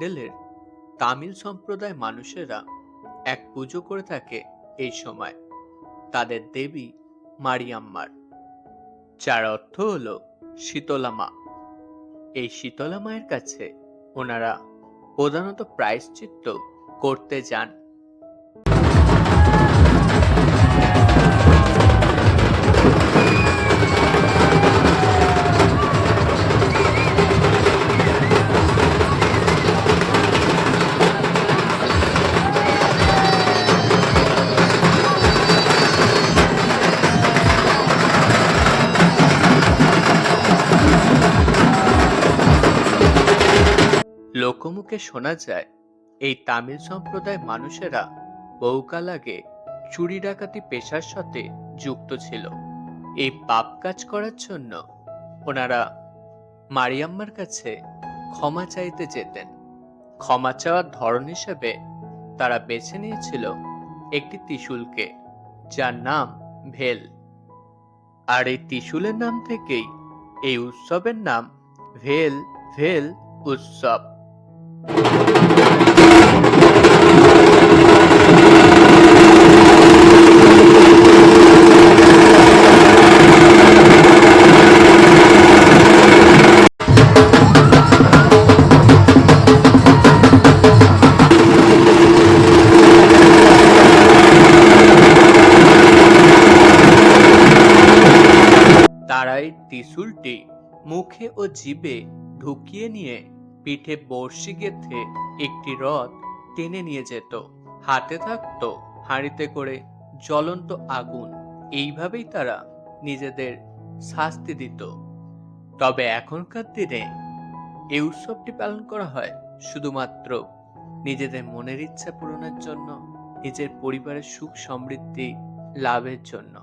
কেরলের তামিল সম্প্রদায় মানুষেরা এক পুজো করে থাকে এই সময় তাদের দেবী মারিয়াম্মার, যার অর্থ হলো শীতলা মা। এই শীতলা মায়ের কাছে ওনারা প্রধানত প্রায়শ্চিত্ত করতে যান। লোকমুখে শোনা যায় এই তামিল সম্প্রদায় মানুষেরা বহুকাল আগে চুরি ডাকাতি পেশার সাথে যুক্ত ছিল। এই পাপ কাজ করার জন্য ওনারা মারিয়াম্মার কাছে ক্ষমা চাইতে যেতেন। ক্ষমা চাওয়ার ধরন হিসেবে তারা বেছে নিয়েছিল একটি ত্রিশূলকে, যার নাম ভেল। আর এই ত্রিশূলের নাম থেকেই এই উৎসবের নাম ভেল ভেল উৎসব। তারা এই ত্রিশূলটি মুখে ও জিভে ঢুকিয়ে নিয়ে পিঠে বড়শি গেঁথে একটি রথ টেনে নিয়ে যেত। হাতে থাকতো হাঁড়িতে করে জ্বলন্ত আগুন। এইভাবেই তারা নিজেদের শাস্তি দিত। তবে এখনকার দিনে এই উৎসবটি পালন করা হয় শুধুমাত্র নিজেদের মনের ইচ্ছা পূরণের জন্য, নিজের পরিবারের সুখ সমৃদ্ধি লাভের জন্য।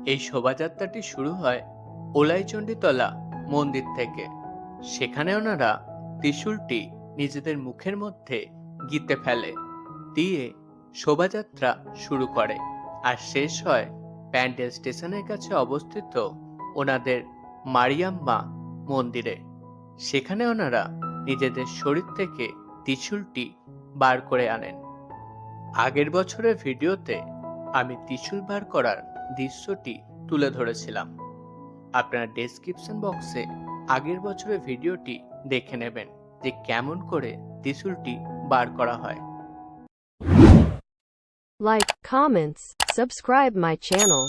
এই শোভাযাত্রাটি শুরু হয় ওলাইচণ্ডীতলা মন্দির থেকে। সেখানে ওনারা ত্রিশূলটি নিজেদের মুখের মধ্যে গিঁথে ফেলে, দিয়ে শোভাযাত্রা শুরু করে। আর শেষ হয় প্যান্ডেল স্টেশনের কাছে অবস্থিত ওনাদের মারিয়াম্মা মন্দিরে। সেখানে ওনারা নিজেদের শরীর থেকে ত্রিশূলটি বার করে আনেন। আগের বছরের ভিডিওতে আমি ত্রিশূল বার করার দৃশ্যটি তুলে ধরেছিলাম। আপনারা ডেসক্রিপশন বক্সে আগের বছরের ভিডিওটি দেখে নেবেন যে কেমন করে ত্রিশূলটি বার করা হয়। Like, comments, subscribe my channel.